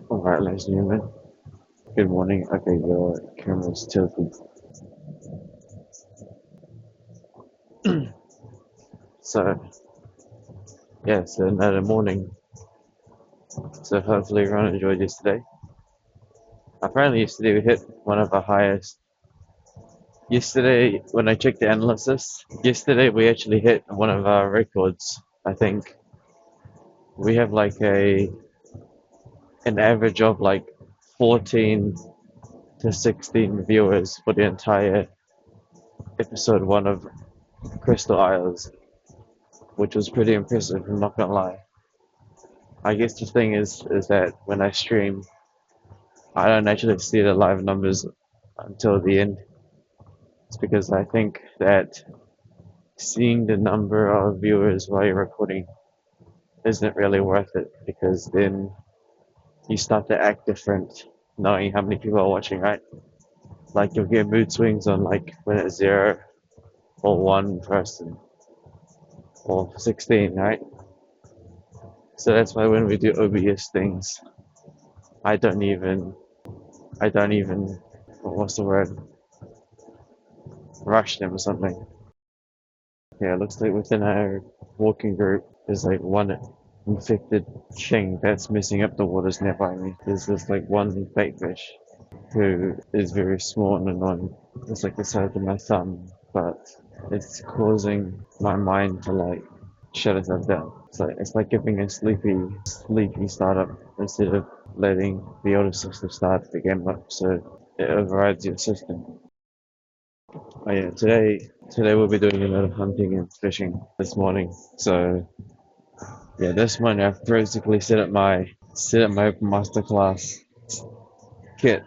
Alright, ladies and gentlemen, good morning. Okay, your camera's tilted. So, yeah, so another morning. So, hopefully, everyone enjoyed yesterday. Apparently, yesterday we hit one of our highest. Yesterday, when I checked the analysis, yesterday we actually hit one of our records. I think we have like an average of like 14 to 16 viewers for the entire episode one of Crystal Isles, which was pretty impressive, I'm not gonna lie. I guess the thing is that when I stream, I don't actually see the live numbers until the end. It's because I think that seeing the number of viewers while you're recording isn't really worth it because then you start to act different knowing how many people are watching, right? Like you'll get mood swings on like when it's zero or one person or 16, right? So that's why when we do OBS things, I don't even, I don't even, what's the word? Rush them or something. Yeah, it looks like within our walking group, there's like one infected thing that's messing up the waters nearby me. There's this like one bait fish who is very small and annoying. It's like the size of my thumb, but it's causing my mind to like shut itself down. So it's like giving a sleepy startup instead of letting the older system start the game up so it overrides your system. Oh yeah, today we'll be doing a lot of hunting and fishing this morning. So yeah, this morning I've basically set up my masterclass kit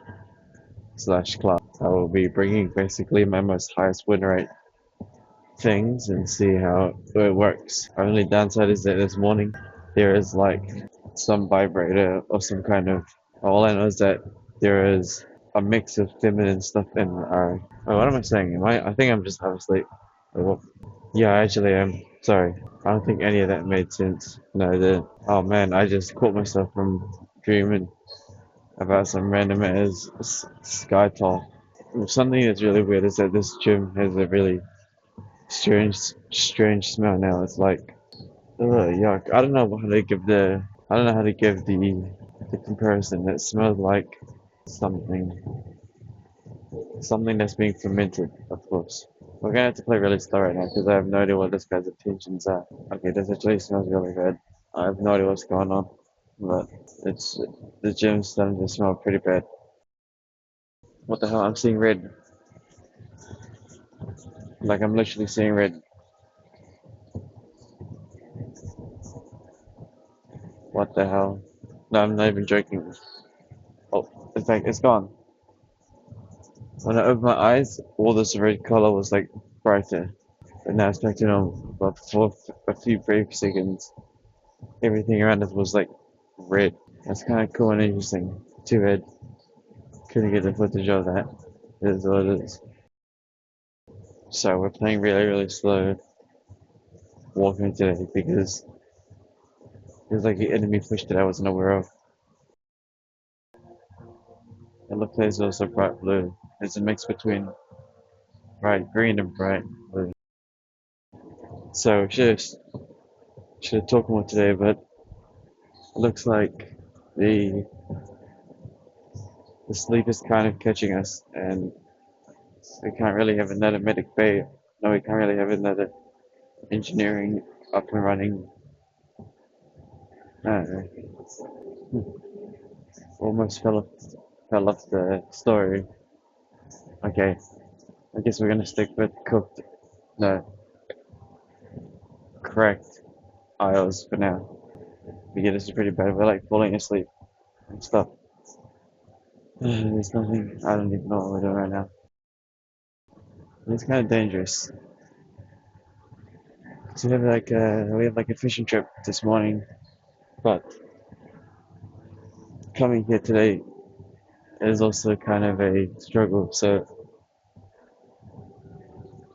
slash class. I will be bringing basically my most highest win rate things and see how it works. Only downside is that this morning there is like some vibrator or some kind of. All I know is that there is a mix of feminine stuff in our. Oh, what am I saying? I think I'm just half asleep. Oh, well, yeah, I actually am. Sorry. I don't think any of that made sense. No, it didn't. Oh man, I just caught myself from dreaming about some random as sky tall. Something that's really weird is that this gym has a really strange smell now. It's like, ugh, yuck. I don't know how to give the comparison. It smells like something, something that's being fermented, of course. We're gonna have to play really slow right now because I have no idea what this guy's intentions are. Okay, this actually smells really good. I have no idea what's going on, but it's the gym's starting to smell pretty bad. What the hell? I'm seeing red. Like I'm literally seeing red. What the hell? No, I'm not even joking. Oh, in fact, it's gone. When I opened my eyes, all this red color was like brighter. But now it's back to normal. But for a few brief seconds, everything around us was like red. That's kind of cool and interesting. Too bad couldn't get the footage of that. It is what it is. So we're playing really slow walking today because there's like an enemy push that I wasn't aware of. And the place is also bright blue. It's a mix between bright green and bright blue. So should have talked more today, but it looks like the the sleep is kind of catching us, and we can't really have another medic bay. No, we can't really have another engineering up and running. Almost fell off the story. Okay, I guess we're gonna stick with cooked, no, correct aisles for now. But yeah, this is pretty bad. We're like falling asleep and stuff. There's nothing. I don't even know what we're doing right now. It's kind of dangerous. So we have like a fishing trip this morning, but coming here today is also kind of a struggle. So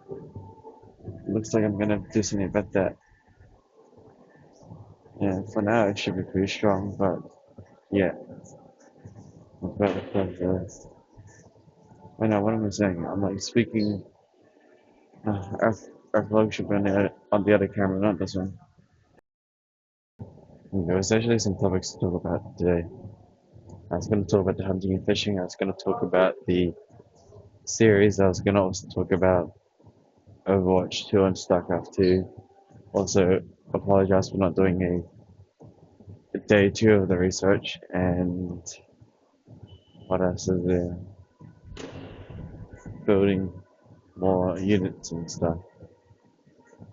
it looks like I'm gonna do something about that. Yeah, for now it should be pretty strong, but yeah. About the I know, what am I saying? I'm like speaking our flagship on the other camera, not this one. There was actually some topics to talk about today. I was going to talk about the hunting and fishing. I was going to talk about the series. I was going to also talk about Overwatch 2 and StarCraft 2. Also, apologize for not doing a day two of the research. And what else is there? Building more units and stuff.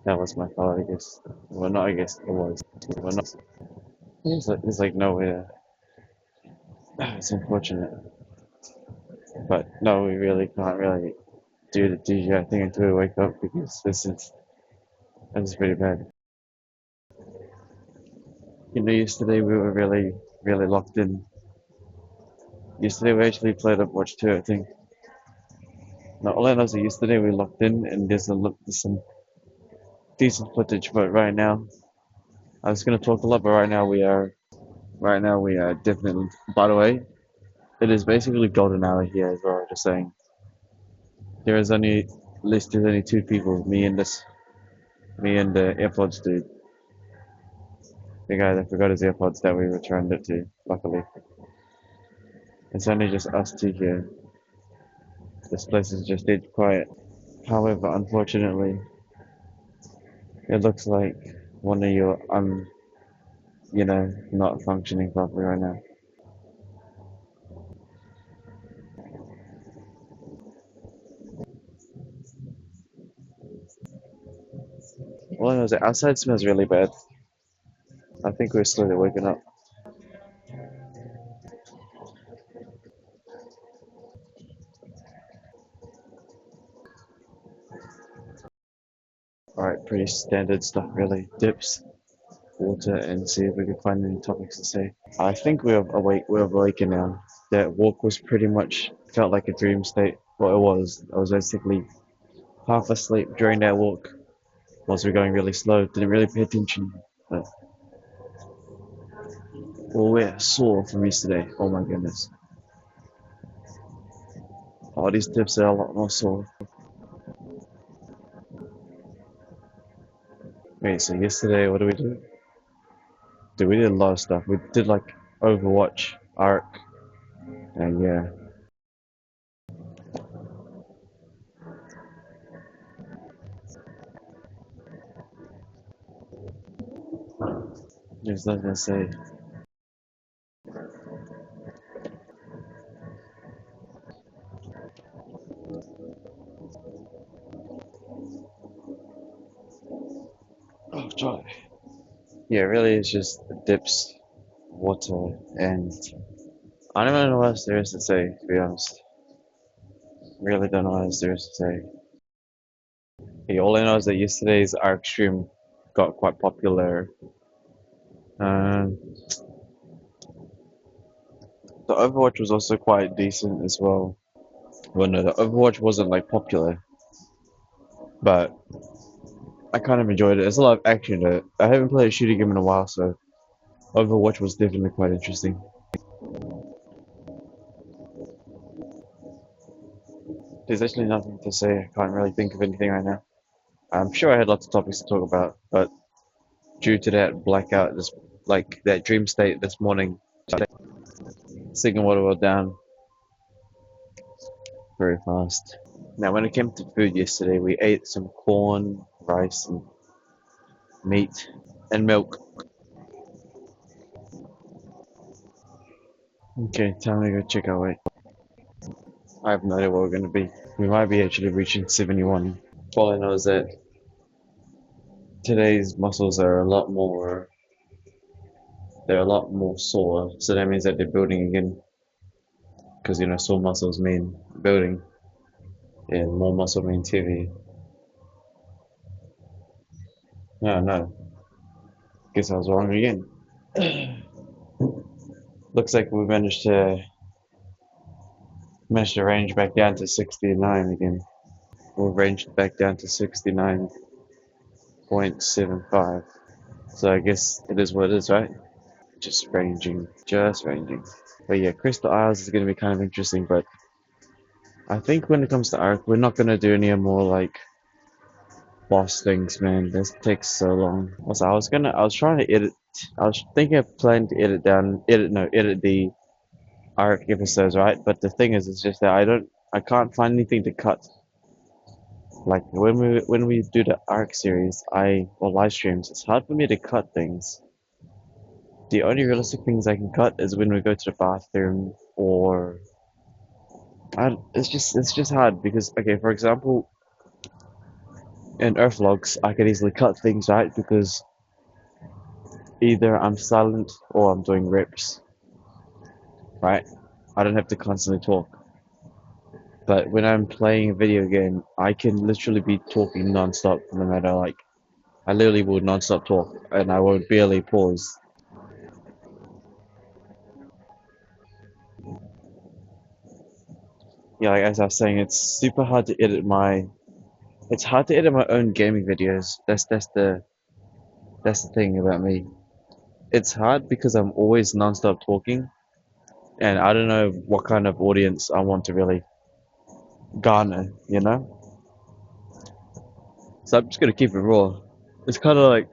That was my fault, I guess. Well, not I guess, it was. Well, not. There's like nowhere. It's unfortunate. But no, we really can't really do the DJI thing until we wake up because this is pretty bad. Yesterday we were really locked in. Yesterday we actually played up Watch 2, I think. Now all I know is that yesterday we locked in and there's some decent footage, but right now I was gonna talk a lot, but right now we are definitely. By the way, it is basically golden hour here as well. Just saying, there is only listed only two people, me and the AirPods dude, the guy that forgot his AirPods that we returned it to. Luckily, it's only just us two here. This place is just dead quiet. However, unfortunately, it looks like one of you not functioning properly right now. All I know is that outside smells really bad. I think we're slowly waking up. Alright, pretty standard stuff really. Dips, water, and see if we can find any topics to say. I think we're awakened now. That walk was pretty much felt like a dream state. Well, it was. I was basically half asleep during that walk whilst we were going really slow. Didn't really pay attention. But, well, we're sore from yesterday. Oh my goodness. Oh, these dips are a lot more sore. Wait, so yesterday, what did we do? Dude, we did a lot of stuff. We did like Overwatch, Arc, and yeah. Just nothing to say. Oh, joy. Yeah, really, it's just dips, water, and I don't even know what else there is to say, to be honest. Really don't know what else there is to say. Yeah, all I know is that yesterday's Arc stream got quite popular. Um, the Overwatch was also quite decent as well. Well, no, the Overwatch wasn't like popular, but I kind of enjoyed it. There's a lot of action to it. I haven't played a shooting game in a while, so Overwatch was definitely quite interesting. There's actually nothing to say. I can't really think of anything right now. I'm sure I had lots of topics to talk about, but due to that blackout, like that dream state this morning, Sigma water went down very fast. Now, when it came to food yesterday, we ate some corn, rice, and meat, and milk. Okay, time to go check our weight. I have no idea what we're going to be. We might be actually reaching 71. All I know is that today's muscles are they're a lot more sore. So that means that they're building again. Because, sore muscles mean building, and more muscle means heavy. No, no. Guess I was wrong again. Looks like we managed to range back down to 69 again. We've ranged back down to 69.75. So I guess it is what it is, right? just ranging. But yeah, Crystal Isles is gonna be kind of interesting, but I think when it comes to Ark, we're not gonna do any more like boss things, man. This takes so long. Also, I was trying to edit, I was thinking of planning to edit the Ark episodes, right? But the thing is, it's just that I can't find anything to cut. Like when we do the Ark series, or live streams, it's hard for me to cut things. The only realistic things I can cut is when we go to the bathroom, or it's just hard because okay, for example, in Earth logs, I could easily cut things, right? Because either I'm silent or I'm doing rips, right? I don't have to constantly talk. But when I'm playing a video game, I can literally be talking non-stop, no matter like I literally will non-stop talk, and I won't barely pause. Yeah, like as I was saying, it's hard to edit my own gaming videos. That's the thing about me. It's hard because I'm always non-stop talking, and I don't know what kind of audience I want to really garner, you know? So I'm just gonna keep it raw. It's kind of like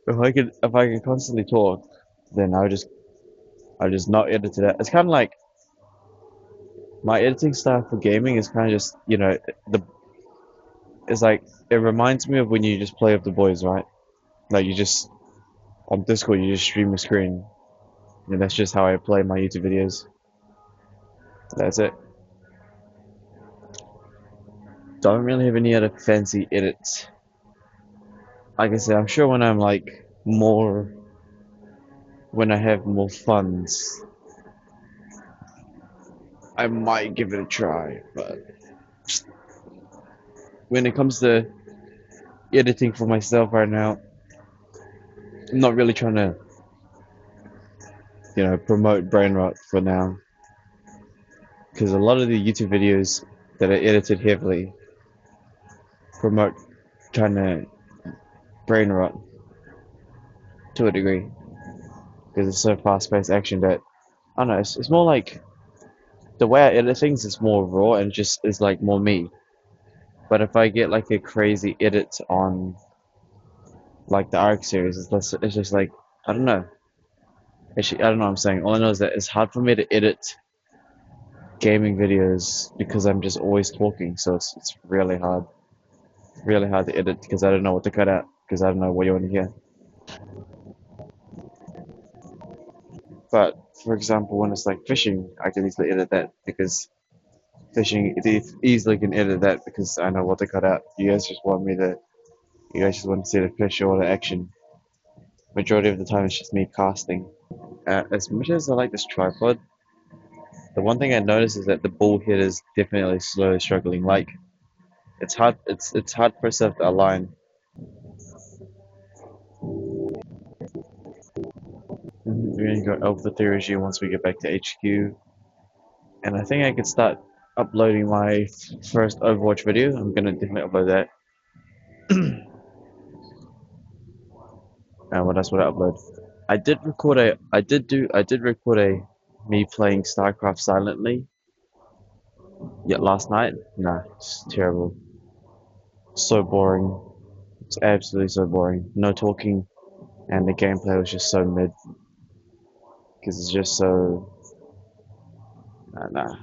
if I can constantly talk, then I just not edit it. It's kind of like my editing style for gaming is kind of just the it's like it reminds me of when you just play with the boys, right? Like you just on Discord you just stream a screen, and that's just how I play my YouTube videos. That's it. Don't really have any other fancy edits. Like I said, I'm sure when I'm like more when I have more funds, I might give it a try. But when it comes to editing for myself right now, I'm not really trying to, promote brain rot for now. Because a lot of the YouTube videos that are edited heavily promote trying to brain rot to a degree. Because it's so fast-paced action that I don't know. It's more like the way I edit things is more raw and just is like more me. But if I get like a crazy edit on like the Ark series, it's just like I don't know. Actually, I don't know what I'm saying. All I know is that it's hard for me to edit gaming videos because I'm just always talking. So it's really hard to edit because I don't know what to cut out because I don't know what you want to hear. But for example, when it's like fishing, I can easily edit that because easily can edit that because I know what to cut out. You guys just want to see the fish or the action. Majority of the time, it's just me casting. As much as I like this tripod, the one thing I noticed is that the ball head is definitely slowly struggling. Like it's hard for itself to align. We're gonna go Alpha Theurgy once we get back to HQ, and I think I could start uploading my first Overwatch video. I'm gonna definitely upload that. And what else would I upload? I did record a me playing StarCraft silently. Yet last night, nah, it's terrible. So boring. It's absolutely so boring. No talking, and the gameplay was just so mid because it's just so nah.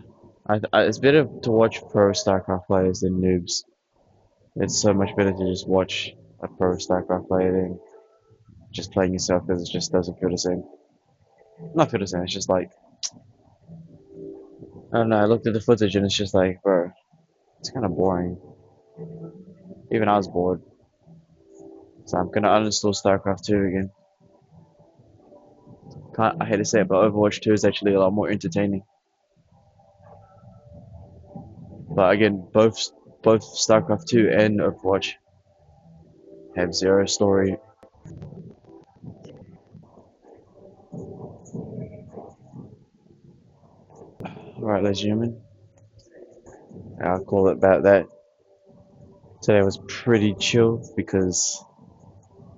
It's better to watch pro StarCraft players than noobs. It's so much better to just watch a pro StarCraft player than just playing yourself because it just doesn't feel the same. Not feel the same. It's just like I don't know. I looked at the footage and it's just like, bro, it's kind of boring. Even I was bored, so I'm gonna uninstall StarCraft 2 again. I hate to say it, but Overwatch 2 is actually a lot more entertaining. But again, both StarCraft 2 and Overwatch have zero story. Alright, ladies and gentlemen, I'll call it about that. Today was pretty chill because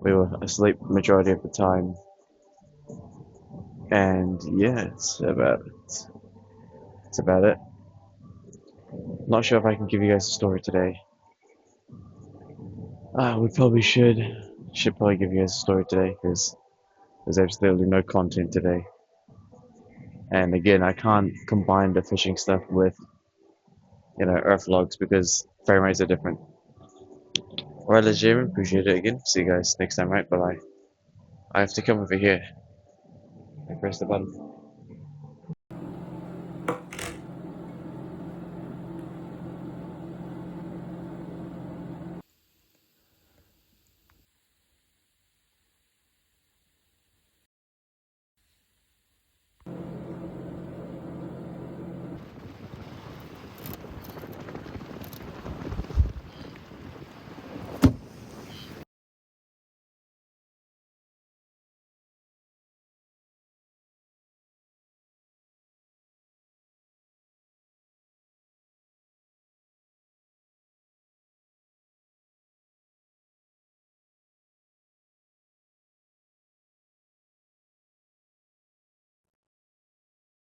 We were asleep majority of the time, and yeah, it's about it. Not sure if I can give you guys a story today. We probably should. Should probably give you guys a story today because there's absolutely no content today. And again, I can't combine the fishing stuff with Earth logs because frame rates are different. Alright, legitimate. Appreciate it again. See you guys next time. Right, bye bye. I have to come over here. I press the button.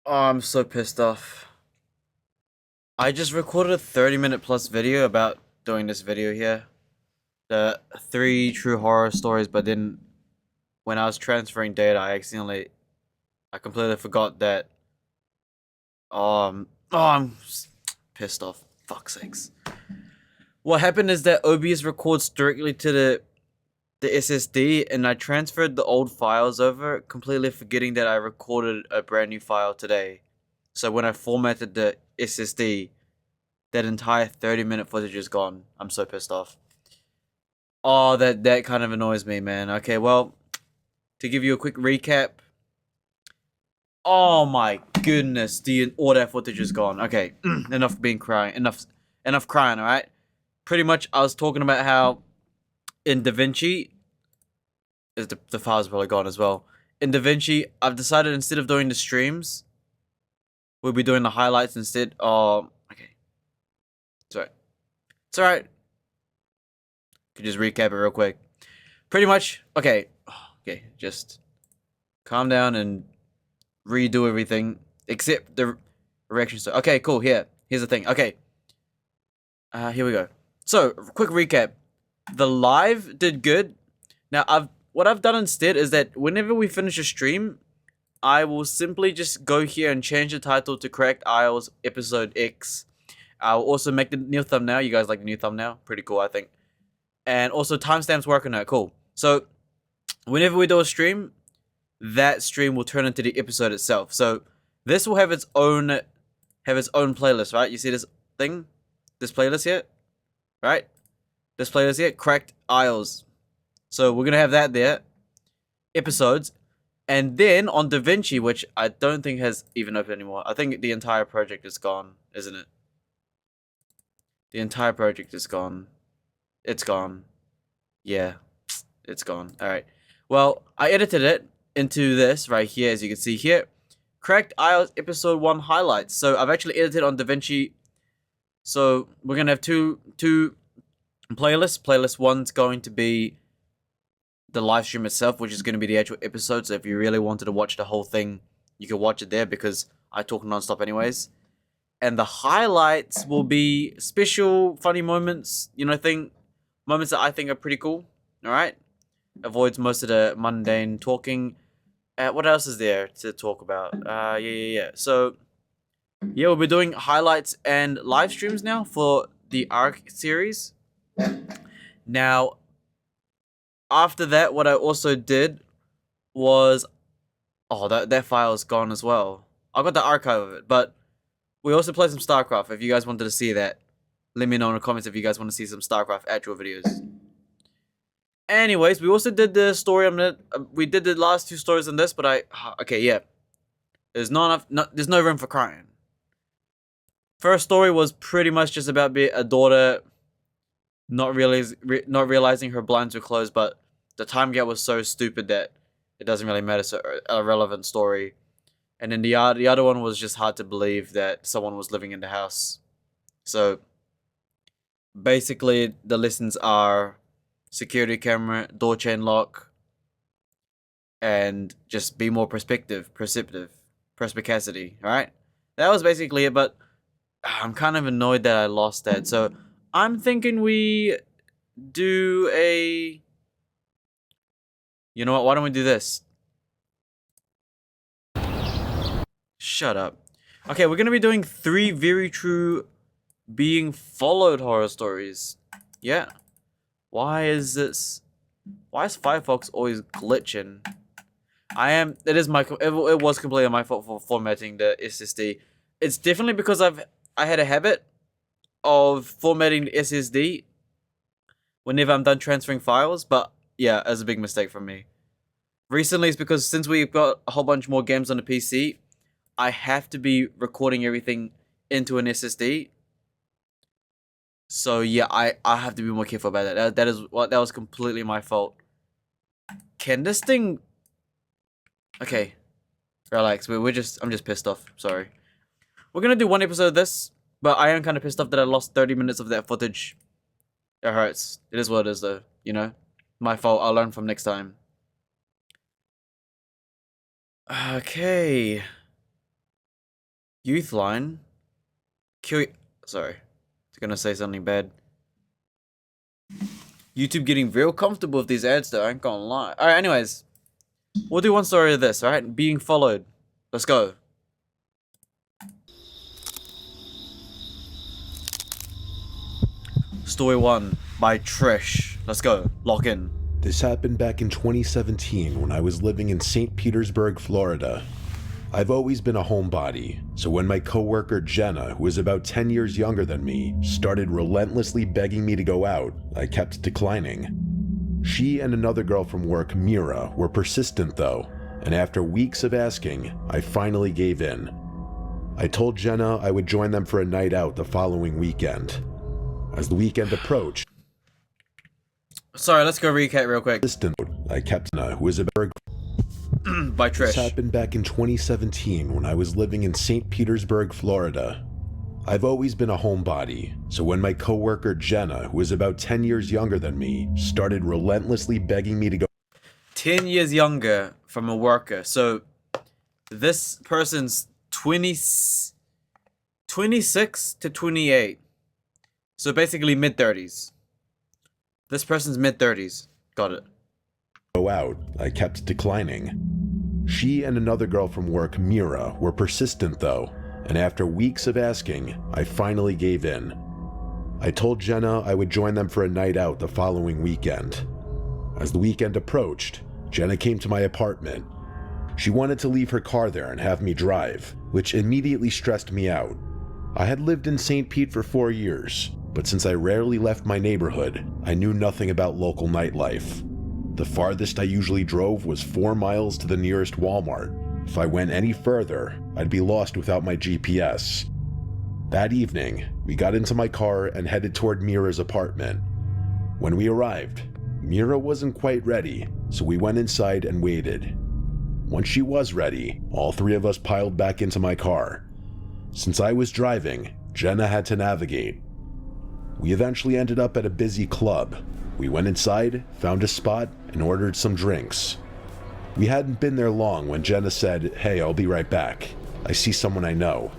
Oh, I'm so pissed off. I just recorded a 30-minute plus video about doing this video here. The 3 true horror stories, but then when I was transferring data, I completely forgot that. I'm pissed off. Fuck's sakes. What happened is that OBS records directly to the SSD, and I transferred the old files over, completely forgetting that I recorded a brand new file today. So when I formatted the SSD, that entire 30-minute footage is gone. I'm so pissed off. Oh, that kind of annoys me, man. Okay, well, to give you a quick recap. Oh my goodness, all that footage is gone. Okay, enough being crying. Enough crying, alright? Pretty much, I was talking about how in DaVinci, the file's probably gone as well. In DaVinci, I've decided instead of doing the streams, we'll be doing the highlights instead. Oh, okay. It's alright. It's alright. Could just recap it real quick. Pretty much, okay. Okay, just calm down and redo everything except the reaction. So, okay, cool. Here's the thing. Okay, here we go. So, quick recap. The live did good. Now, what I've done instead is that whenever we finish a stream, I will simply just go here and change the title to Cracked Isles Episode X. I'll also make the new thumbnail. You guys like the new thumbnail? Pretty cool, I think. And also timestamps work on that. Cool. So, whenever we do a stream, that stream will turn into the episode itself. So this will have its own playlist, right? You see this thing? This playlist here? Right? This playlist here, Cracked Isles. So we're gonna have that there. Episodes. And then on DaVinci, which I don't think has even opened anymore. I think the entire project is gone, isn't it? The entire project is gone. It's gone. Yeah. It's gone. Alright. Well, I edited it into this right here, as you can see here. Cracked Isles Episode 1 highlights. So I've actually edited on DaVinci. So we're gonna have two playlists. Playlist 1's going to be the live stream itself, which is going to be the actual episode. So if you really wanted to watch the whole thing, you can watch it there because I talk nonstop anyways. And the highlights will be special, funny moments, moments that I think are pretty cool. Alright? Avoids most of the mundane talking. What else is there to talk about? Yeah. So, yeah, we'll be doing highlights and live streams now for the Ark series. Now, after that, what I also did was... Oh, that file is gone as well. I got the archive of it, but we also played some StarCraft. If you guys wanted to see that, let me know in the comments if you guys want to see some StarCraft actual videos. Anyways, we also did the story. We did the last 2 stories on this, but okay, yeah. There's there's no room for crying. First story was pretty much just about a daughter not realizing her blinds were closed, but the time gap was so stupid that it doesn't really matter. So a relevant story. And then the other one was just hard to believe that someone was living in the house. So basically, the lessons are security camera, door chain lock, and just be more perspicacity, alright? That was basically it, but I'm kind of annoyed that I lost that, so I'm thinking we do a... You know what, why don't we do this? Shut up. Okay, we're gonna be doing 3 very true being followed horror stories. Yeah. Why is Firefox always glitching? It was completely my fault for formatting the SSD. It's definitely because I had a habit of formatting the SSD whenever I'm done transferring files, but yeah, it's a big mistake from me. Recently, it's because since we've got a whole bunch more games on the PC, I have to be recording everything into an SSD. So yeah, I have to be more careful about that. That was completely my fault. Can this thing... Okay. Relax. I'm just pissed off. Sorry. We're gonna do one episode of this, but I am kind of pissed off that I lost 30 minutes of that footage. It hurts. It is what it is though, you know? My fault. I'll learn from next time. Okay. Youthline. Sorry. I was gonna say something bad. YouTube getting real comfortable with these ads though, I ain't gonna lie. Alright, anyways. We'll do one story of this, alright? Being followed. Let's go. Story 1 by Trish. Let's go. Lock in. This happened back in 2017 when I was living in St. Petersburg, Florida. I've always been a homebody, so when my coworker Jenna, who is about 10 years younger than me, started relentlessly begging me to go out, I kept declining. She and another girl from work, Mira, were persistent though, and after weeks of asking, I finally gave in. I told Jenna I would join them for a night out the following weekend. As the weekend approached, sorry, let's go recap real quick. I kept Jenna, who is about by Trish. This happened back in 2017 when I was living in St. Petersburg, Florida. I've always been a homebody, so when my coworker Jenna, who is about 10 years younger than me, started relentlessly begging me to go 10 years younger from a worker. So this person's 26 to 28. So basically mid-30s. This person's mid-30s. Got it. Go out, I kept declining. She and another girl from work, Mira, were persistent though, and after weeks of asking, I finally gave in. I told Jenna I would join them for a night out the following weekend. As the weekend approached, Jenna came to my apartment. She wanted to leave her car there and have me drive, which immediately stressed me out. I had lived in St. Pete for 4 years, but since I rarely left my neighborhood, I knew nothing about local nightlife. The farthest I usually drove was 4 miles to the nearest Walmart. If I went any further, I'd be lost without my GPS. That evening, we got into my car and headed toward Mira's apartment. When we arrived, Mira wasn't quite ready, so we went inside and waited. Once she was ready, all 3 of us piled back into my car. Since I was driving, Jenna had to navigate. We eventually ended up at a busy club. We went inside, found a spot, and ordered some drinks. We hadn't been there long when Jenna said, "Hey, I'll be right back. I see someone I know."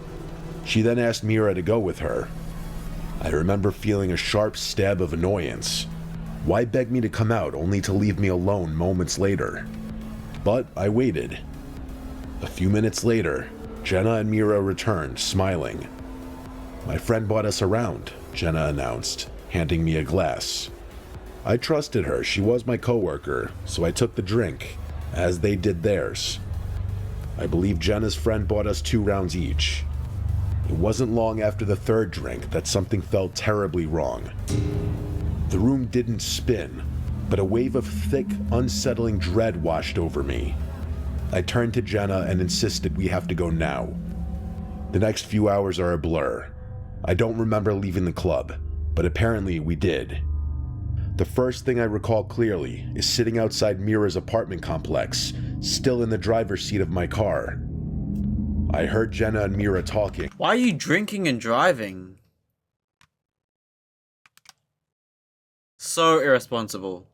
She then asked Mira to go with her. I remember feeling a sharp stab of annoyance. Why beg me to come out only to leave me alone moments later? But I waited. A few minutes later, Jenna and Mira returned, smiling. "My friend bought us around," Jenna announced, handing me a glass. I trusted her, she was my coworker, so I took the drink, as they did theirs. I believe Jenna's friend bought us 2 rounds each. It wasn't long after the 3rd drink that something felt terribly wrong. The room didn't spin, but a wave of thick, unsettling dread washed over me. I turned to Jenna and insisted we have to go now. The next few hours are a blur. I don't remember leaving the club, but apparently we did. The first thing I recall clearly is sitting outside Mira's apartment complex, still in the driver's seat of my car. I heard Jenna and Mira talking. Why are you drinking and driving? So irresponsible.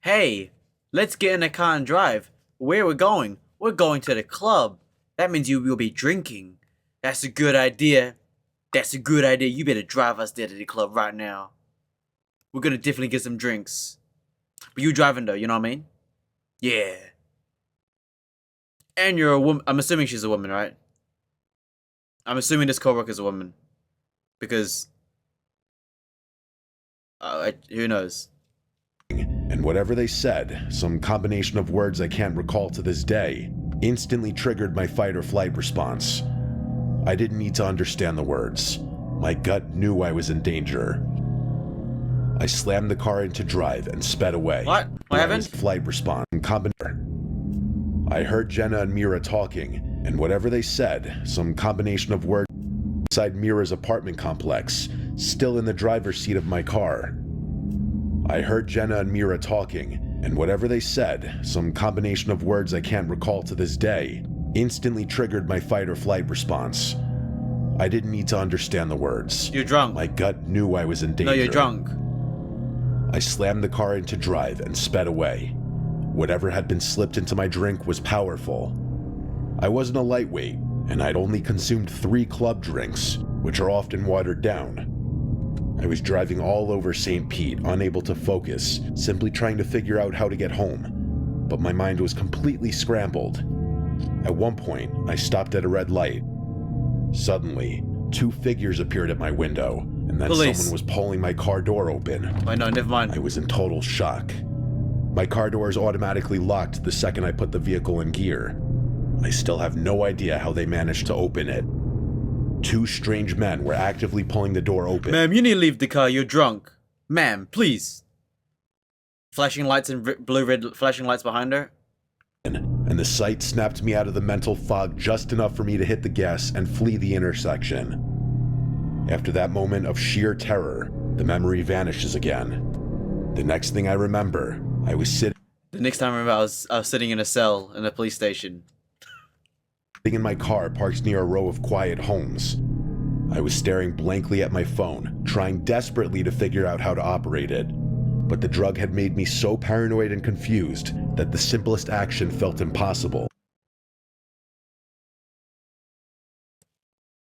Hey, let's get in a car and drive. Where we're going? We're going to the club. That means you will be drinking. That's a good idea. That's a good idea. You better drive us there to the club right now. We're gonna definitely get some drinks. But you driving though, you know what I mean? Yeah. And you're a woman. I'm assuming she's a woman, right? I'm assuming this coworker's a woman. Because... who knows? And whatever they said, some combination of words I can't recall to this day, instantly triggered my fight or flight response. I didn't need to understand the words. My gut knew I was in danger. I slammed the car into drive and sped away. What? What happened? Flight response. I heard Jenna and Mira talking, and whatever they said, some combination of words inside Mira's apartment complex, still in the driver's seat of my car. I heard Jenna and Mira talking, and whatever they said, some combination of words I can't recall to this day, instantly triggered my fight or flight response. I didn't need to understand the words. You're drunk. My gut knew I was in danger. No, you're drunk. I slammed the car into drive and sped away. Whatever had been slipped into my drink was powerful. I wasn't a lightweight, and I'd only consumed 3 club drinks, which are often watered down. I was driving all over St. Pete, unable to focus, simply trying to figure out how to get home. But my mind was completely scrambled. At one point, I stopped at a red light. Suddenly, 2 figures appeared at my window, and then Police. someone was pulling my car door open. Wait, no, never mind. I was in total shock. My car doors automatically locked the second I put the vehicle in gear. I still have no idea how they managed to open it. 2 strange men were actively pulling the door open. Ma'am, you need to leave the car. You're drunk. Ma'am, please. Flashing lights and blue-red flashing lights behind her. And the sight snapped me out of the mental fog just enough for me to hit the gas and flee the intersection. After that moment of sheer terror, the memory vanishes again. The next thing I remember, I was sitting The next time I remember, I was sitting in a cell in a police station. in my car parked near a row of quiet homes. I was staring blankly at my phone, trying desperately to figure out how to operate it. But the drug had made me so paranoid and confused that the simplest action felt impossible.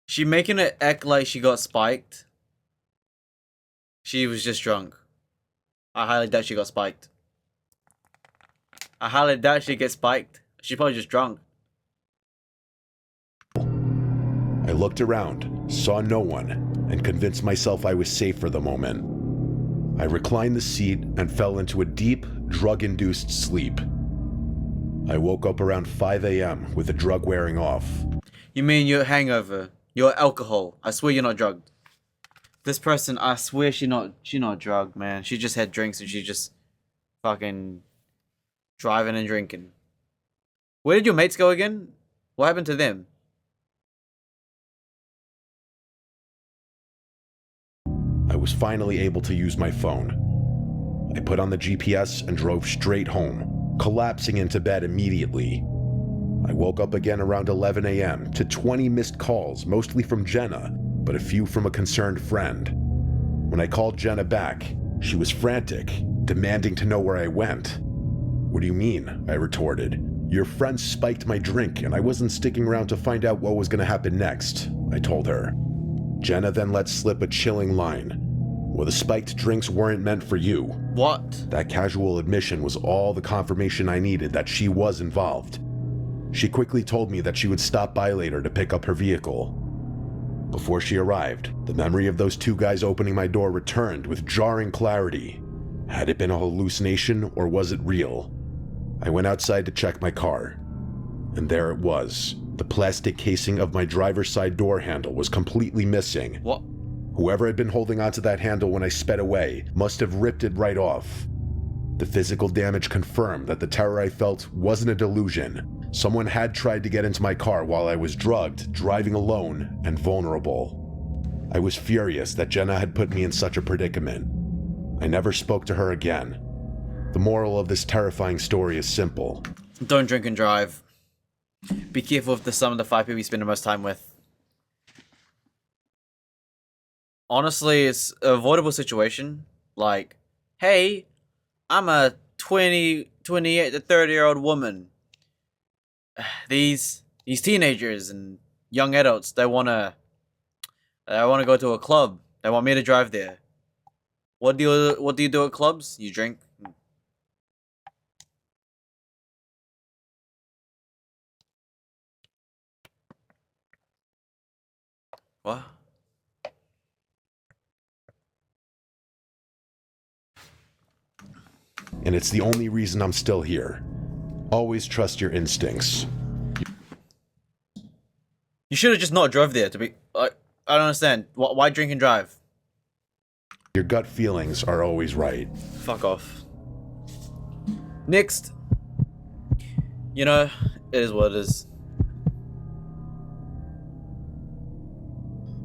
She making it act like she got spiked. She was just drunk. I highly doubt she got spiked. I highly doubt she gets spiked. She's probably just drunk. I looked around, saw no one, and convinced myself I was safe for the moment. I reclined the seat and fell into a deep, drug-induced sleep. I woke up around 5 a.m. with the drug wearing off. You mean your hangover? Your alcohol? I swear you're not drugged. This person, I swear she not drugged, man. She just had drinks and she just fucking driving and drinking. Where did your mates go again? What happened to them? I was finally able to use my phone. I put on the GPS and drove straight home, collapsing into bed immediately. I woke up again around 11 a.m. to 20 missed calls, mostly from Jenna, but a few from a concerned friend. When I called Jenna back, she was frantic, demanding to know where I went. "What do you mean?" I retorted. "Your friend spiked my drink and I wasn't sticking around to find out what was going to happen next," I told her. Jenna then let slip a chilling line. "Well, the spiked drinks weren't meant for you." What? That casual admission was all the confirmation I needed that she was involved. She quickly told me that she would stop by later to pick up her vehicle. Before she arrived, the memory of those 2 guys opening my door returned with jarring clarity. Had it been a hallucination or was it real? I went outside to check my car. And there it was. The plastic casing of my driver's side door handle was completely missing. What? Whoever had been holding onto that handle when I sped away must have ripped it right off. The physical damage confirmed that the terror I felt wasn't a delusion. Someone had tried to get into my car while I was drugged, driving alone, and vulnerable. I was furious that Jenna had put me in such a predicament. I never spoke to her again. The moral of this terrifying story is simple. Don't drink and drive. Be careful of some of the 5 people you spend the most time with. Honestly, it's an avoidable situation. Like, hey, I'm a 28 to 30-year-old woman. These teenagers and young adults, they wanna go to a club. They want me to drive there. What do you do at clubs? You drink. What? And it's the only reason I'm still here. Always trust your instincts. You should have just not drove there. To be like, I don't understand. Why drink and drive? Your gut feelings are always right. Fuck off. Next. You know, it is what it is.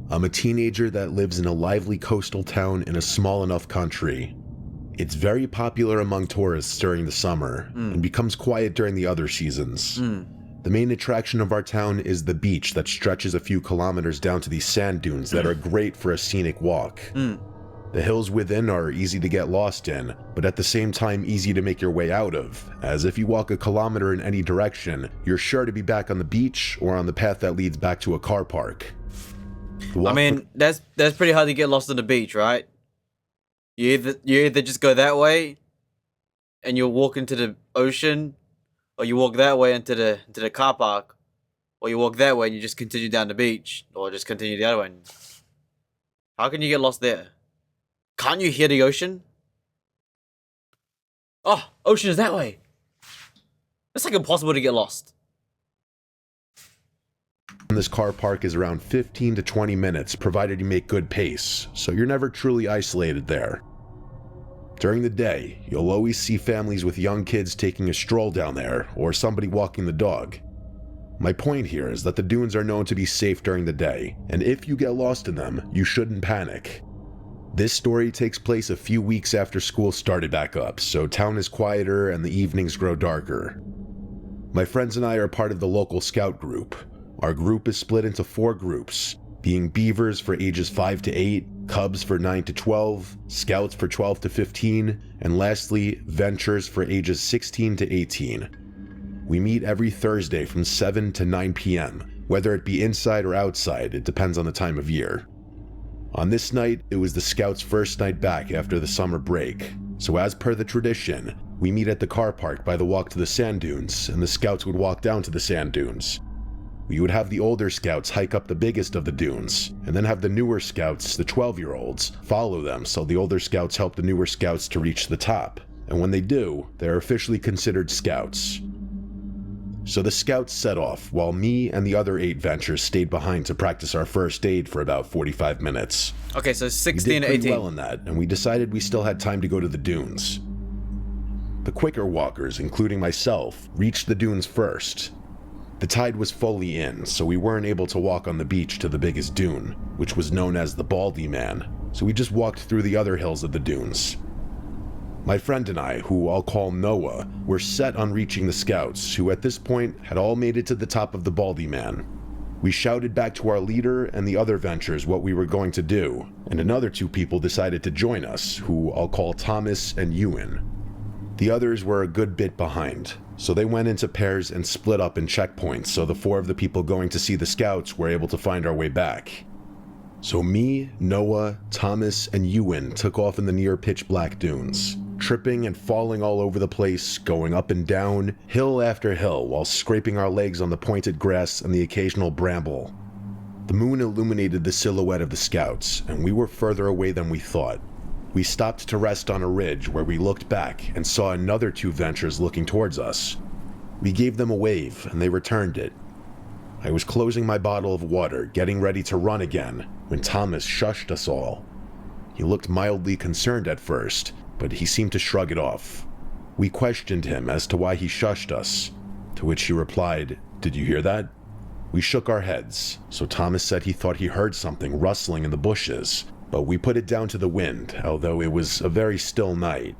I'm a teenager that lives in a lively coastal town in a small enough country. It's very popular among tourists during the summer and becomes quiet during the other seasons. The main attraction of our town is the beach that stretches a few kilometers down to these sand dunes that are great for a scenic walk. The hills within are easy to get lost in, but at the same time easy to make your way out of, as if you walk a kilometer in any direction, you're sure to be back on the beach or on the path that leads back to a car park. I mean, that's pretty hard to get lost on the beach, right? You either just go that way, and you'll walk into the ocean, or you walk that way into the car park, or you walk that way and you just continue down the beach, or just continue the other way. How can you get lost there? Can't you hear the ocean? Oh, ocean is that way. It's like impossible to get lost. This car park is around 15 to 20 minutes, provided you make good pace, so you're never truly isolated there. During the day, you'll always see families with young kids taking a stroll down there, or somebody walking the dog. My point here is that the dunes are known to be safe during the day, and if you get lost in them, you shouldn't panic. This story takes place a few weeks after school started back up, so town is quieter and the evenings grow darker. My friends and I are part of the local scout group. Our group is split into 4 groups, being Beavers for ages 5 to 8, Cubs for 9 to 12, Scouts for 12 to 15, and lastly, Ventures for ages 16 to 18. We meet every Thursday from 7 to 9 p.m., whether it be inside or outside, it depends on the time of year. On this night, it was the Scouts' first night back after the summer break, so as per the tradition, we meet at the car park by the walk to the sand dunes, and the Scouts would walk down to the sand dunes. We would have the older Scouts hike up the biggest of the dunes, and then have the newer Scouts, the 12-year-olds, follow them so the older Scouts help the newer Scouts to reach the top, and when they do, they are officially considered Scouts. So the Scouts set off, while me and the other 8 Ventures stayed behind to practice our first aid for about 45 minutes. Okay, so 16 we did to pretty 18. well in that, and we decided we still had time to go to the dunes. The quicker walkers, including myself, reached the dunes first. The tide was fully in, so we weren't able to walk on the beach to the biggest dune, which was known as the Baldy Man, so we just walked through the other hills of the dunes. My friend and I, who I'll call Noah, were set on reaching the Scouts, who at this point had all made it to the top of the Baldy Man. We shouted back to our leader and the other Ventures what we were going to do, and another 2 people decided to join us, who I'll call Thomas and Ewan. The others were a good bit behind, so they went into pairs and split up in checkpoints so the 4 of the people going to see the Scouts were able to find our way back. So me, Noah, Thomas, and Ewan took off in the near pitch black dunes, tripping and falling all over the place, going up and down, hill after hill, while scraping our legs on the pointed grass and the occasional bramble. The moon illuminated the silhouette of the Scouts, and we were further away than we thought. We stopped to rest on a ridge where we looked back and saw another 2 Ventures looking towards us. We gave them a wave, and they returned it. I was closing my bottle of water, getting ready to run again, when Thomas shushed us all. He looked mildly concerned at first, but he seemed to shrug it off. We questioned him as to why he shushed us, to which he replied, "Did you hear that?" We shook our heads, so Thomas said he thought he heard something rustling in the bushes, but we put it down to the wind, although it was a very still night.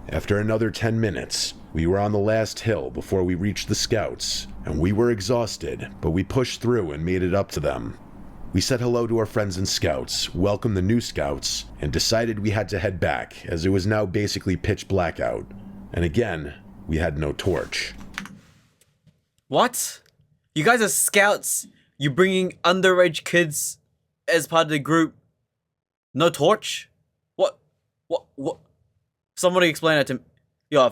After another 10 minutes, we were on the last hill before we reached the Scouts, and we were exhausted, but we pushed through and made it up to them. We said hello to our friends and scouts, welcomed the new scouts, and decided we had to head back, as it was now basically pitch black out. And again, we had no torch. What? You guys are scouts? You bringing underage kids as part of the group? No torch? What? Somebody explain that to me. Yo,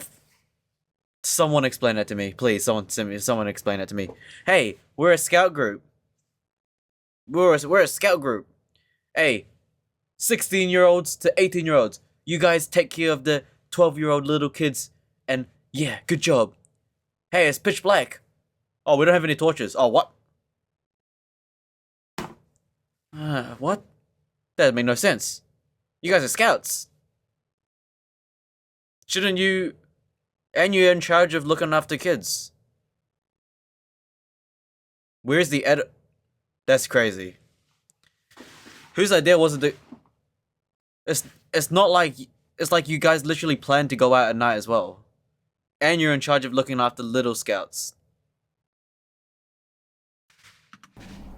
someone explain that to me, please. Someone explain that to me. Hey, we're a scout group. We're a scout group. Hey, 16-year-olds to 18-year-olds. You guys take care of the 12-year-old little kids. And yeah, good job. Hey, it's pitch black. Oh, we don't have any torches. Oh, what? What? That made no sense. You guys are scouts. Shouldn't you... And you're in charge of looking after kids. Where's the edit? That's crazy. Whose idea was it to... It's not like... It's like you guys literally planned to go out at night as well. And you're in charge of looking after little scouts.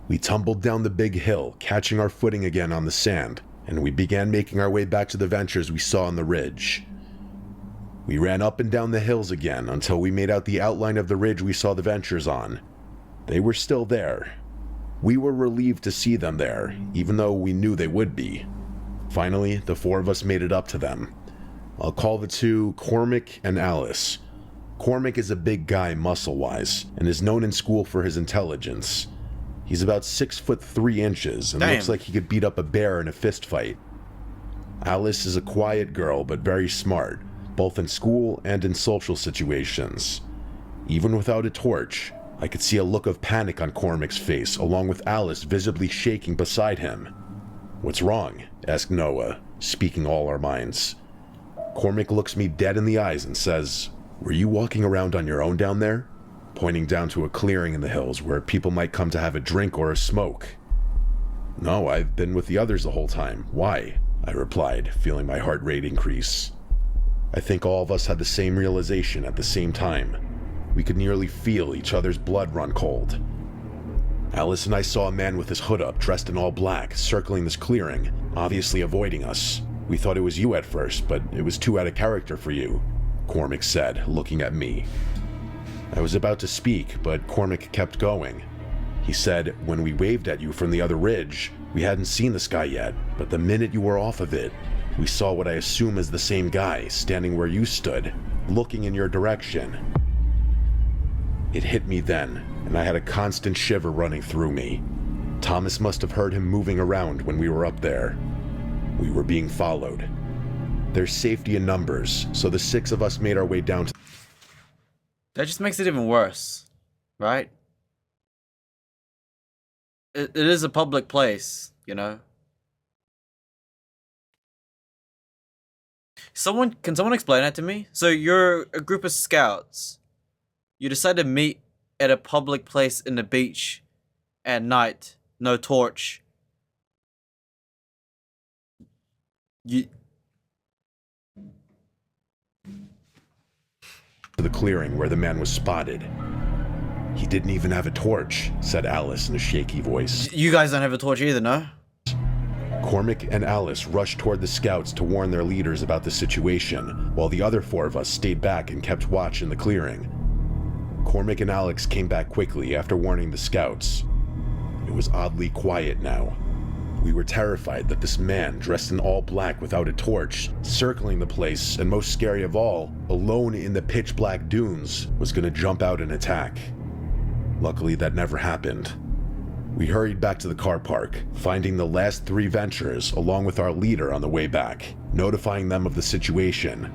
We tumbled down the big hill, catching our footing again on the sand, and we began making our way back to the ventures we saw on the ridge. We ran up and down the hills again until we made out the outline of the ridge we saw the ventures on. They were still there. We were relieved to see them there, even though we knew they would be. Finally, the four of us made it up to them. I'll call the two Cormac and Alice. Cormac is a big guy muscle-wise, and is known in school for his intelligence. He's about 6'3" and looks like he could beat up a bear in a fist fight. Alice is a quiet girl, but very smart, both in school and in social situations. Even without a torch, I could see a look of panic on Cormac's face, along with Alice visibly shaking beside him. "What's wrong?" asked Noah, speaking all our minds. Cormac looks me dead in the eyes and says, "Were you walking around on your own down there?" Pointing down to a clearing in the hills where people might come to have a drink or a smoke. "No, I've been with the others the whole time. Why?" I replied, feeling my heart rate increase. I think all of us had the same realization at the same time. We could nearly feel each other's blood run cold. Alice and I saw a man with his hood up, dressed in all black, circling this clearing, obviously avoiding us. "We thought it was you at first, but it was too out of character for you," Cormac said, looking at me. I was about to speak, but Cormac kept going. He said, "When we waved at you from the other ridge, we hadn't seen this guy yet, but the minute you were off of it, we saw what I assume is the same guy standing where you stood, looking in your direction." It hit me then, and I had a constant shiver running through me. Thomas must have heard him moving around when we were up there. We were being followed. There's safety in numbers, so the six of us made our way down to... That just makes it even worse, right? It is a public place, you know? Can someone explain that to me? So you're a group of scouts. You decide to meet at a public place in the beach at night, no torch. To the clearing where the man was spotted. "He didn't even have a torch," said Alice in a shaky voice. You guys don't have a torch either, no? Cormac and Alice rushed toward the scouts to warn their leaders about the situation, while the other four of us stayed back and kept watch in the clearing. Cormac and Alex came back quickly after warning the scouts. It was oddly quiet now. We were terrified that this man, dressed in all black without a torch, circling the place, and most scary of all, alone in the pitch black dunes, was gonna jump out and attack. Luckily, that never happened. We hurried back to the car park, finding the last three ventures along with our leader on the way back, notifying them of the situation.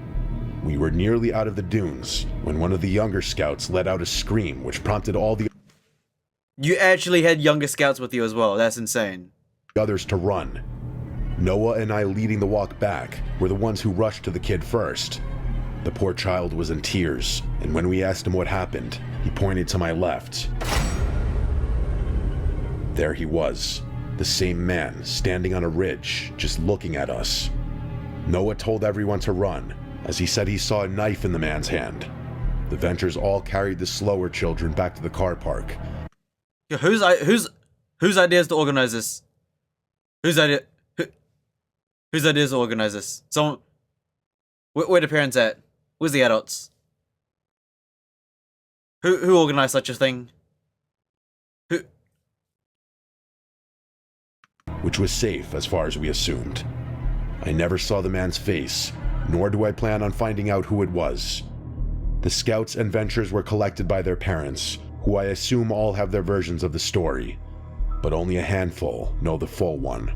We were nearly out of the dunes when one of the younger scouts let out a scream which prompted all the You actually had younger scouts with you as well. That's insane. others to run. Noah and I, leading the walk back, were the ones who rushed to the kid first. The poor child was in tears, and when we asked him what happened, he pointed to my left. There he was, the same man, standing on a ridge, just looking at us. Noah told everyone to run, as he said he saw a knife in the man's hand. The ventures all carried the slower children back to the car park. Yeah, who's Whose idea is to organize this? Whose idea? Whose idea is to organize this? Someone. Where the parents at? Where's the adults? Who organized such a thing? Who? Which was safe as far as we assumed. I never saw the man's face, nor do I plan on finding out who it was. The scouts and ventures were collected by their parents, who I assume all have their versions of the story, but only a handful know the full one.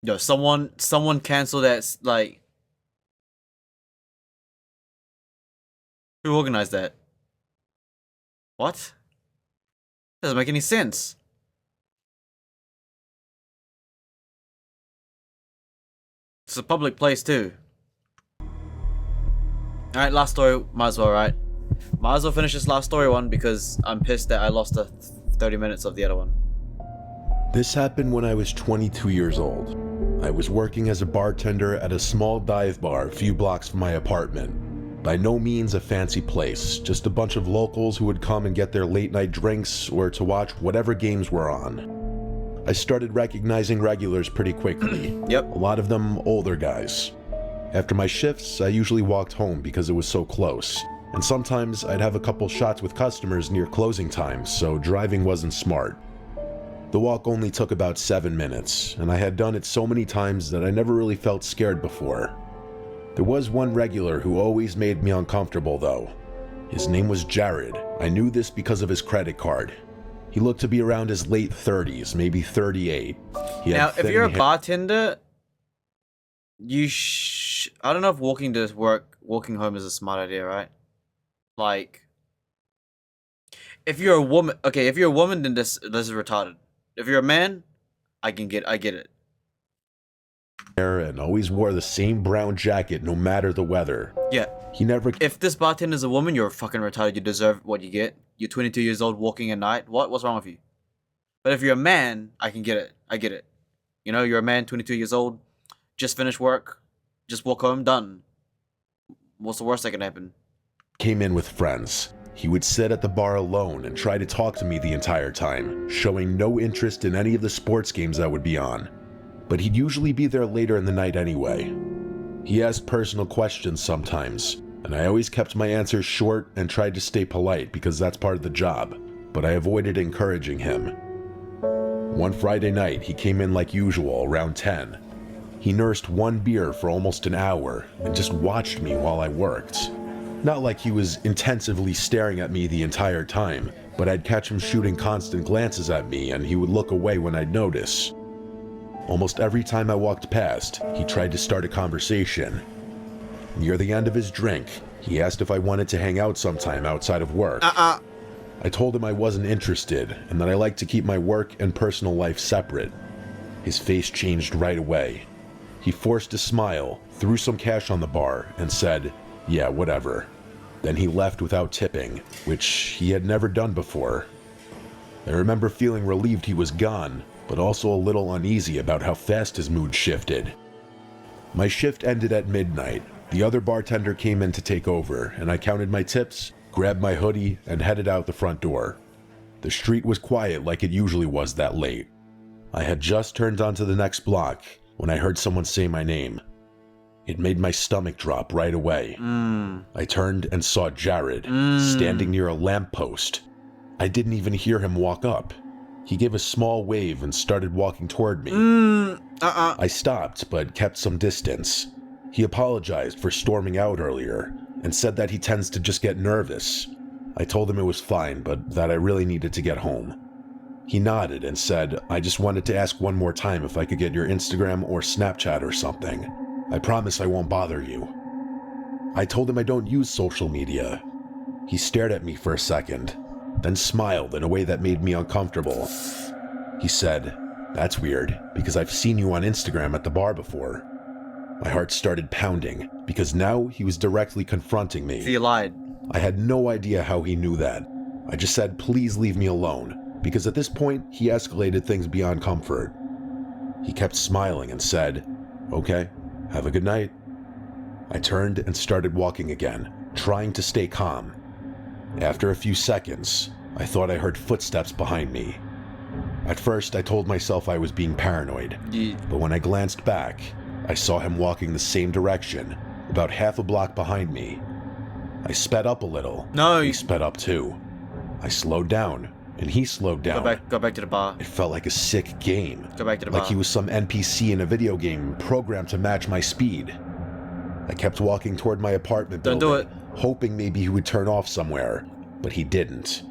Yo, someone canceled that, like... Who organized that? What? Doesn't make any sense. It's a public place too. Alright, last story, might as well, right? Might as well finish this last story one because I'm pissed that I lost the 30 minutes of the other one. This happened when I was 22 years old. I was working as a bartender at a small dive bar a few blocks from my apartment. By no means a fancy place, just a bunch of locals who would come and get their late night drinks or to watch whatever games were on. I started recognizing regulars pretty quickly. Yep. A lot of them older guys. After my shifts, I usually walked home because it was so close. And sometimes I'd have a couple shots with customers near closing time, so driving wasn't smart. The walk only took about 7 minutes, and I had done it so many times that I never really felt scared before. There was one regular who always made me uncomfortable though. His name was Jared. I knew this because of his credit card. He looked to be around his late 30s, maybe 38. Now, if you're a bartender, I don't know if walking home is a smart idea, right? Like, if you're a woman, okay, if you're a woman, then this is retarded. If you're a man, I get it. And always wore the same brown jacket no matter the weather. Yeah. He never... If this bartender is a woman, you're fucking retarded. You deserve what you get. You're 22 years old walking at night. What's wrong with you? But if you're a man, I can get it. I get it. You know, you're a man, 22 years old, just finished work, just walk home, done. What's the worst that can happen? Came in with friends. He would sit at the bar alone and try to talk to me the entire time, showing no interest in any of the sports games I would be on. But he'd usually be there later in the night anyway. He asked personal questions sometimes, and I always kept my answers short and tried to stay polite because that's part of the job, but I avoided encouraging him. One Friday night, he came in like usual around 10. He nursed one beer for almost an hour and just watched me while I worked. Not like he was intensively staring at me the entire time, but I'd catch him shooting constant glances at me and he would look away when I'd notice. Almost every time I walked past, he tried to start a conversation. Near the end of his drink, he asked if I wanted to hang out sometime outside of work. I told him I wasn't interested and that I like to keep my work and personal life separate. His face changed right away. He forced a smile, threw some cash on the bar, and said, "Yeah, whatever." Then he left without tipping, which he had never done before. I remember feeling relieved he was gone, but also a little uneasy about how fast his mood shifted. My shift ended at midnight. The other bartender came in to take over, and I counted my tips, grabbed my hoodie, and headed out the front door. The street was quiet like it usually was that late. I had just turned onto the next block when I heard someone say my name. It made my stomach drop right away. I turned and saw Jared, standing near a lamppost. I didn't even hear him walk up. He gave a small wave and started walking toward me. I stopped, but kept some distance. He apologized for storming out earlier, and said that he tends to just get nervous. I told him it was fine, but that I really needed to get home. He nodded and said, "I just wanted to ask one more time if I could get your Instagram or Snapchat or something. I promise I won't bother you." I told him I don't use social media. He stared at me for a second, then smiled in a way that made me uncomfortable. He said, "That's weird, because I've seen you on Instagram at the bar before." My heart started pounding, because now he was directly confronting me. So you lied. I had no idea how he knew that. I just said, "Please leave me alone," because at this point, he escalated things beyond comfort. He kept smiling and said, "Okay, have a good night." I turned and started walking again, trying to stay calm. After a few seconds, I thought I heard footsteps behind me. At first, I told myself I was being paranoid, but when I glanced back, I saw him walking the same direction, about half a block behind me. I sped up a little. No. He sped up too. I slowed down, and he slowed down. Go back to the bar. It felt like a sick game. Go back to the bar. Like he was some NPC in a video game programmed to match my speed. I kept walking toward my apartment building, Don't do it. hoping maybe he would turn off somewhere, but he didn't.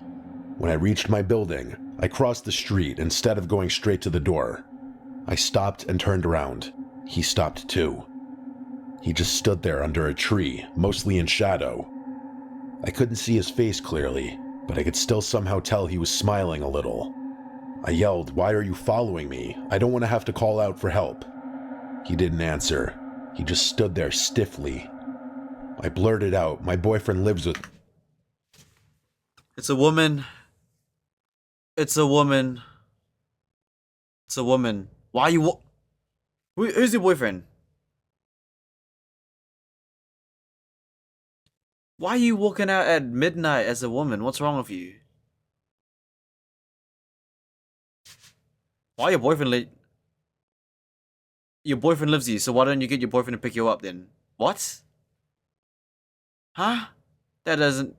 When I reached my building, I crossed the street instead of going straight to the door. I stopped and turned around. He stopped too. He just stood there under a tree, mostly in shadow. I couldn't see his face clearly, but I could still somehow tell he was smiling a little. I yelled, "Why are you following me? I don't want to have to call out for help." He didn't answer. He just stood there stiffly. I blurted out, "My boyfriend lives with..." It's a woman. It's a woman. It's a woman. Why are you who's your boyfriend? Why are you walking out at midnight as a woman? What's wrong with you? Why your boyfriend your boyfriend lives with you, so why don't you get your boyfriend to pick you up then? What? Huh? That doesn't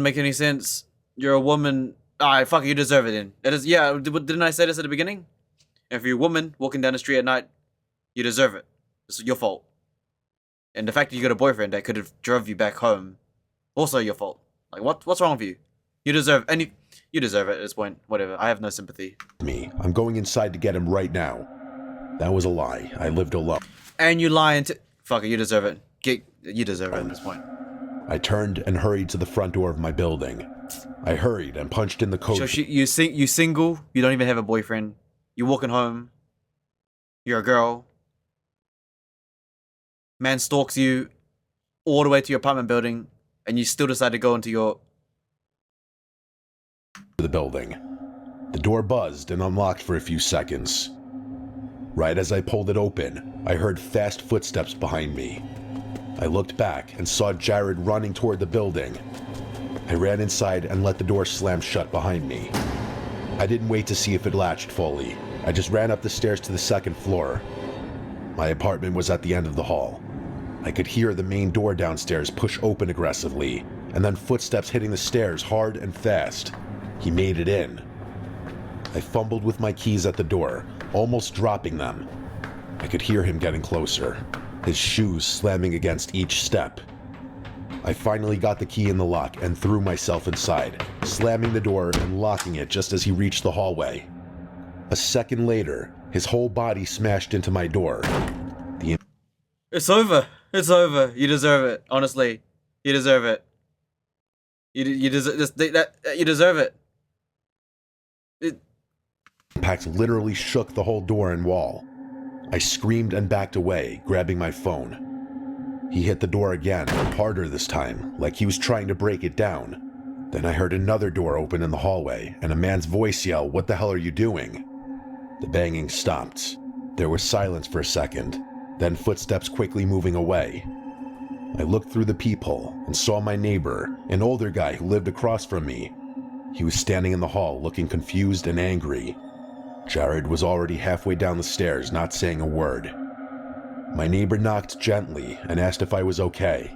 make any sense. You're a woman. Alright, fuck it, you deserve it then. That is, yeah, didn't I say this at the beginning? If you're a woman walking down the street at night, you deserve it. It's your fault. And the fact that you got a boyfriend that could have drove you back home, also your fault. Like, what's wrong with you? You deserve you deserve it at this point. Whatever. I have no sympathy. Me. I'm going inside to get him right now. That was a lie. I lived alone. And you lying to... Fuck it, you deserve it. You deserve it at this point. I turned and hurried to the front door of my building. I hurried and punched in the code. So you single, you don't even have a boyfriend. You're walking home. You're a girl. Man stalks you all the way to your apartment building, and you still decide to go into your... the building. The door buzzed and unlocked for a few seconds. Right as I pulled it open, I heard fast footsteps behind me. I looked back and saw Jared running toward the building. I ran inside and let the door slam shut behind me. I didn't wait to see if it latched fully. I just ran up the stairs to the second floor. My apartment was at the end of the hall. I could hear the main door downstairs push open aggressively, and then footsteps hitting the stairs hard and fast. He made it in. I fumbled with my keys at the door, almost dropping them. I could hear him getting closer, his shoes slamming against each step. I finally got the key in the lock and threw myself inside, slamming the door and locking it just as he reached the hallway. A second later, his whole body smashed into my door. It's over. It's over. You deserve it. Honestly, you deserve it. You deserve that. You deserve it. Impact literally shook the whole door and wall. I screamed and backed away, grabbing my phone. He hit the door again, harder this time, like he was trying to break it down. Then I heard another door open in the hallway, and a man's voice yell, "What the hell are you doing?" The banging stopped. There was silence for a second, then footsteps quickly moving away. I looked through the peephole and saw my neighbor, an older guy who lived across from me. He was standing in the hall looking confused and angry. Jared was already halfway down the stairs, not saying a word. My neighbor knocked gently and asked if I was okay.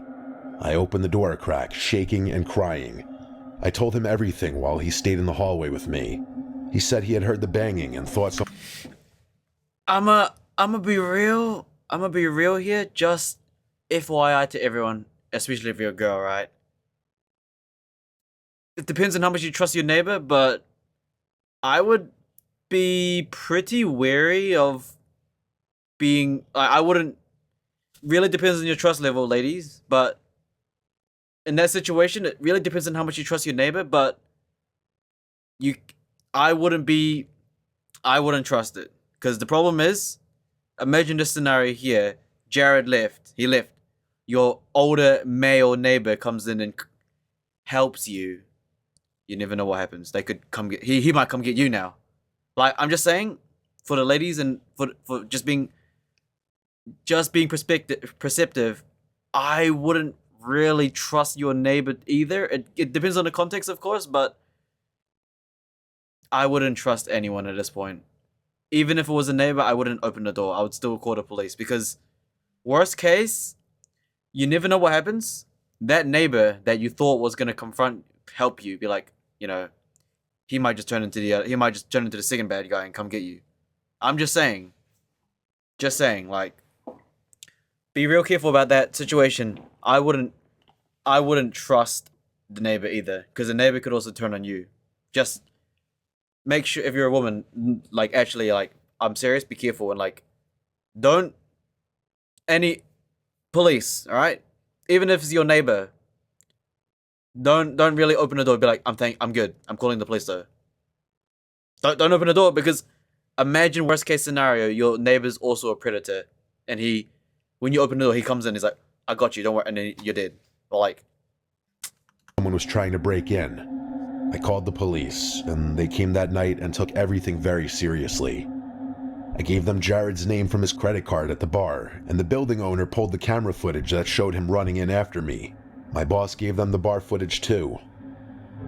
I opened the door a crack, shaking and crying. I told him everything while he stayed in the hallway with me. He said he had heard the banging and thought so. I'ma be real. I'ma be real here. Just FYI to everyone, especially if you're a girl, right? It depends on how much you trust your neighbor, but I would be pretty wary of being... I wouldn't... Really depends on your trust level, ladies, but in that situation, it really depends on how much you trust your neighbor, but I wouldn't trust it. Because the problem is, imagine this scenario here. Jared left. He left. Your older male neighbor comes in and helps you. You never know what happens. They could come get... He might come get you now. Like, I'm just saying, for the ladies and for just being perceptive, I wouldn't really trust your neighbor either. It depends on the context, of course, but I wouldn't trust anyone at this point. Even if it was a neighbor, I wouldn't open the door. I would still call the police because worst case, you never know what happens. That neighbor that you thought was gonna help you, be like, you know, he might just turn into the second bad guy and come get you. I'm just saying, like, be real careful about that situation. I wouldn't trust the neighbor either, because the neighbor could also turn on you. Just make sure, if you're a woman, like, actually, like, I'm serious, be careful, and like, don't any police, all right? Even if it's your neighbor, don't really open the door. Be like, I'm good. I'm calling the police though. Don't open the door, because imagine worst case scenario, your neighbor's also a predator, and when you open the door, he comes in, he's like, I got you, don't worry, and then you're dead. Or like, someone was trying to break in. I called the police, and they came that night and took everything very seriously. I gave them Jared's name from his credit card at the bar, and the building owner pulled the camera footage that showed him running in after me. My boss gave them the bar footage too.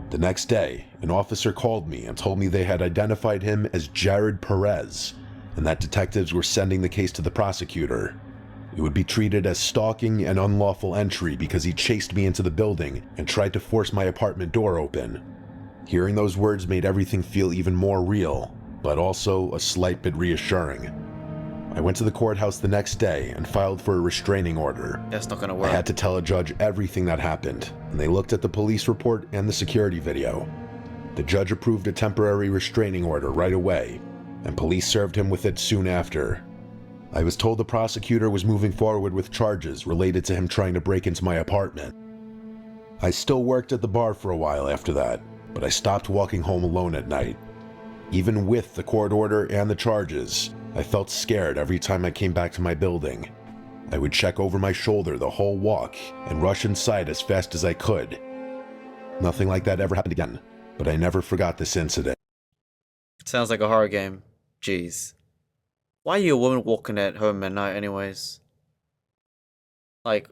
The next day, an officer called me and told me they had identified him as Jared Perez, and that detectives were sending the case to the prosecutor. It would be treated as stalking and unlawful entry because he chased me into the building and tried to force my apartment door open. Hearing those words made everything feel even more real, but also a slight bit reassuring. I went to the courthouse the next day and filed for a restraining order. that's not gonna work. I had to tell a judge everything that happened, and they looked at the police report and the security video. The judge approved a temporary restraining order right away, and police served him with it soon after. I was told the prosecutor was moving forward with charges related to him trying to break into my apartment. I still worked at the bar for a while after that, but I stopped walking home alone at night. Even with the court order and the charges, I felt scared every time I came back to my building. I would check over my shoulder the whole walk and rush inside as fast as I could. Nothing like that ever happened again, but I never forgot this incident. Sounds like a horror game. Jeez. Why are you a woman walking at home at night anyways? Like,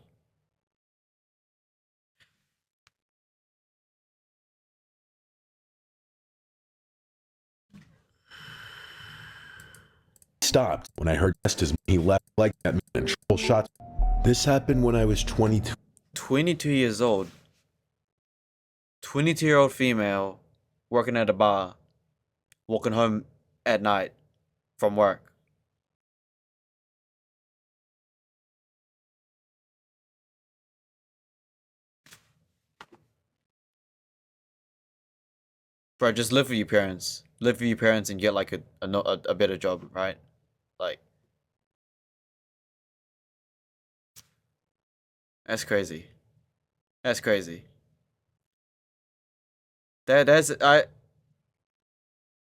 Stopped when I heard Estes when he left like that and triple shots. This happened when I was 22. 22 years old. 22-year-old female working at a bar, walking home at night from work. Bro, just live for your parents. Live for your parents and get like a better job, right? Like, that's crazy. That's crazy.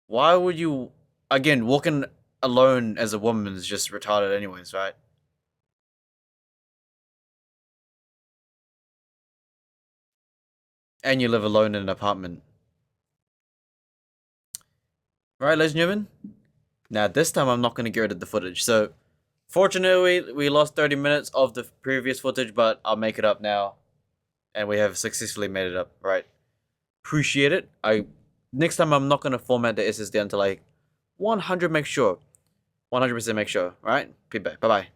Why would you, again, walking alone as a woman is just retarded anyways, right? And you live alone in an apartment. Right, ladies and gentlemen? Now, this time I'm not going to get rid of the footage. So, fortunately, we lost 30 minutes of the previous footage, but I'll make it up now. And we have successfully made it up, right? Appreciate it. Next time I'm not going to format the SSD until like 100 make sure. 100% make sure, right? Feedback. Bye-bye.